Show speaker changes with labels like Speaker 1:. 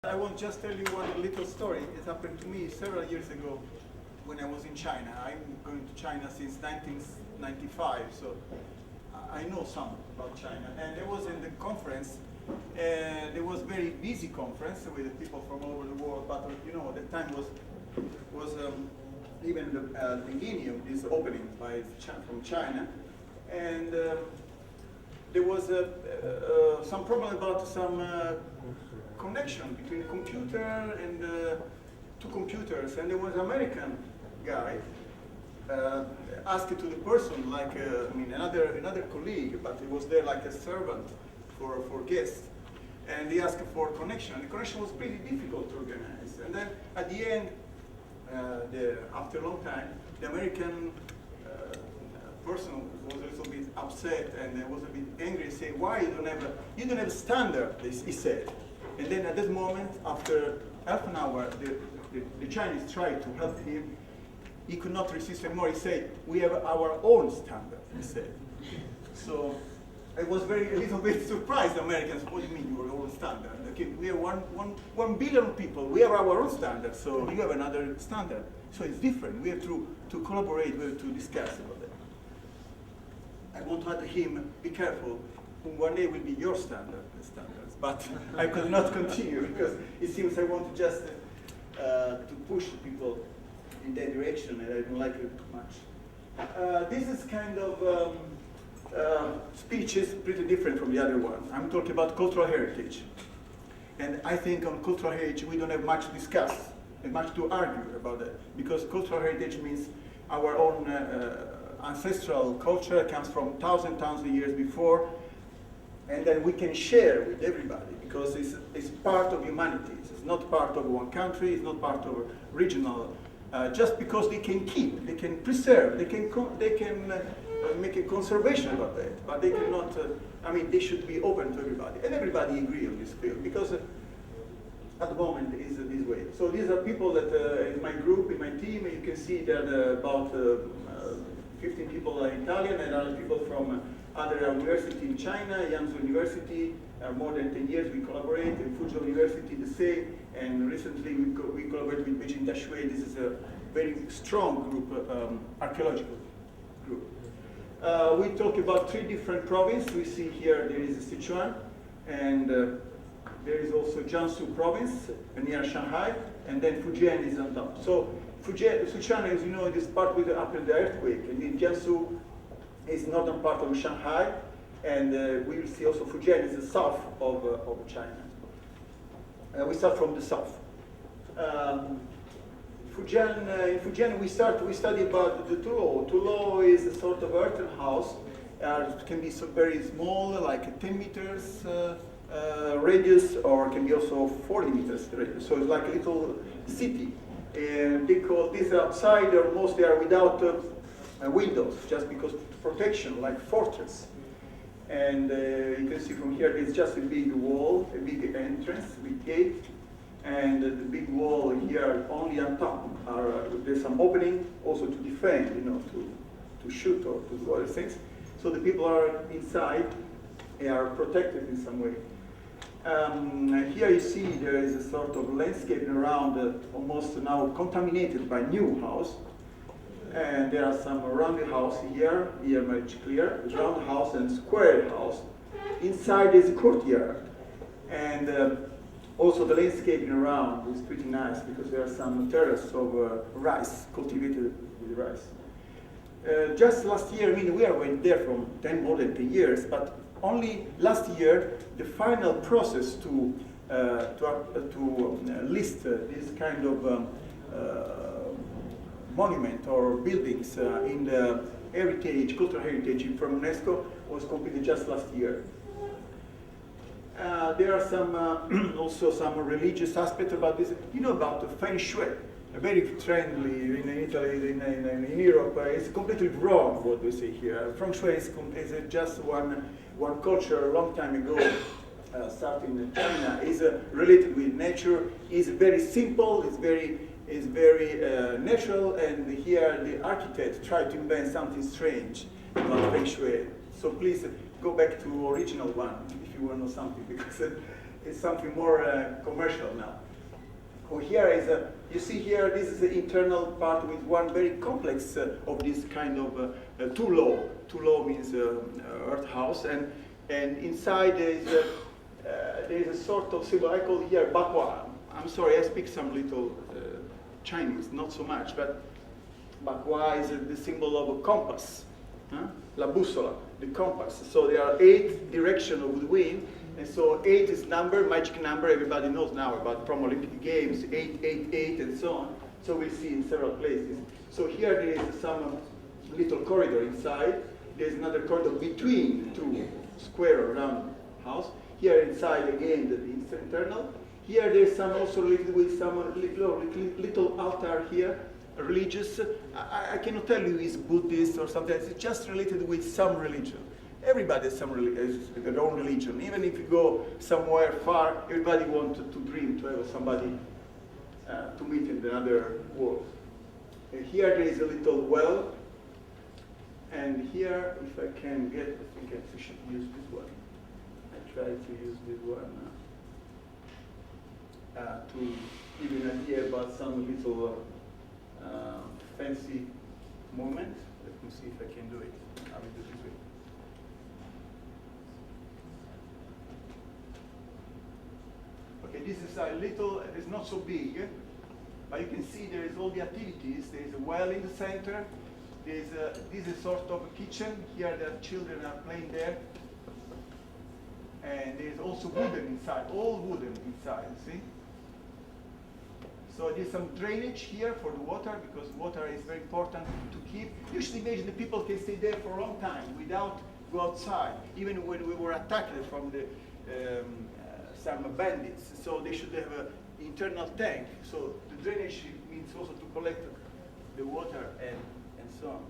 Speaker 1: I want to just tell you one little story. It happened to me several years ago when I was in China. I'm going to China since 1995, so I know some about China. And there was in the conference, there was very busy conference with people from all over the world, but you know, the time was even the beginning of this opening from China. And there was some problem about some connection between a computer and two computers, and there was an American guy asked to the person, like I mean another colleague, but he was there like a servant for guests, and he asked for connection. The connection was pretty difficult to organize, and then at the end, after a long time, the American person was a little bit upset and was a bit angry, saying, "Why you don't have a standard?" He said. And then at that moment, after half an hour, the Chinese tried to help him. He could not resist anymore. He said, "We have our own standard," he said. So I was a little bit surprised, Americans. What do you mean your own standard? Okay, we are 1 billion people. We have our own standard, so you have another standard. So it's different. We have to collaborate, we have to discuss about that. I want to add him, be careful. One day will be your standards, but I could not continue because it seems I want to just to push people in that direction, and I don't like it too much. This is kind of speech is pretty different from the other one. I'm talking about cultural heritage, and I think on cultural heritage we don't have much to discuss and much to argue about that, because cultural heritage means our own ancestral culture comes from thousands of years before. And then we can share with everybody because it's part of humanity. It's not part of one country. It's not part of a regional. Just because they can keep, they can preserve, they can make a conservation about that. But they cannot. I mean, they should be open to everybody, and everybody agree on this field because at the moment it is this way. So these are people that in my group, in my team. You can see that about 15 people are Italian and other people from other university in China, Yangtze University, more than 10 years we collaborate, and Fuzhou University the same, and recently we collaborate with yicgg2008rome. This is a very strong group, archaeological group. We talk about 3 different provinces. We see here there is Sichuan, and there is also Jiangsu province near Shanghai, and then Fujian is on top. So Sichuan, as you know, is part with after the earthquake, and in Jiangsu is northern part of Shanghai, and we will see also Fujian is the south of China. We start from the south. In Fujian we study about the Tulou. Tulou is a sort of earthen house. It can be very small, like 10 meters radius, or it can be also 40 meters radius. So it's like a little city. And they call this outside, or mostly are without windows, just because protection, like fortress. And you can see from here, it's just a big wall, a big entrance, a big gate, and the big wall here only on top there's some opening also to defend, you know, to shoot or to do other things. So the people are inside, they are protected in some way. Here you see there is a sort of landscape around, almost now contaminated by new house. And there are some round house here much clear, round house and square house. Inside is a courtyard. And also the landscaping around is pretty nice because there are some terraces of rice, cultivated with rice. Just last year, I mean, we went there from more than 10 years, but only last year, the final process to list this kind of monument or buildings in the heritage, cultural heritage from UNESCO was completed just last year. There are some also some religious aspects about this. You know about the feng shui, very trendy in Italy, in Europe. It's completely wrong what we say here. Feng shui is just one culture a long time ago. Starting in China, is related with nature. Is very simple. It's very natural, and here the architect tried to invent something strange about feng shui. So please go back to original one if you want to know something, because it's something more commercial now. Oh, here is a, you see here, this is the internal part with one very complex of this kind of tulo. Tulo means earth house, and inside there is a sort of symbol. I call here bakwa. I'm sorry, I speak some little Chinese, not so much, but bakwa is the symbol of a compass. Huh? La bussola, the compass. So there are 8 directions of the wind. And so 8 is number, magic number, everybody knows now about from Olympic Games, 888 and so on. So we see in several places. So here there is some little corridor inside. There's another corridor between 2 square or round house. Here inside again the internal. Here there's some also related with some little altar here, religious. I cannot tell you it's Buddhist or something. It's just related with some religion. Everybody has their own religion. Even if you go somewhere far, everybody wants to dream to have somebody to meet in another world. And here there is a little well. And here, if I can get, I think I should use this one. I try to use this one to give you an idea about some little fancy moment. Let me see if I can do it. I will do it this way. Okay, this is a little, it's not so big, but you can see there is all the activities. There is a well in the center. This is sort of a kitchen. Here the children are playing there. And there's also wooden inside, all wooden inside, see? So there's some drainage here for the water, because water is very important to keep. You should imagine the people can stay there for a long time without go outside, even when we were attacked from the some bandits. So they should have an internal tank. So the drainage means also to collect the water and so on.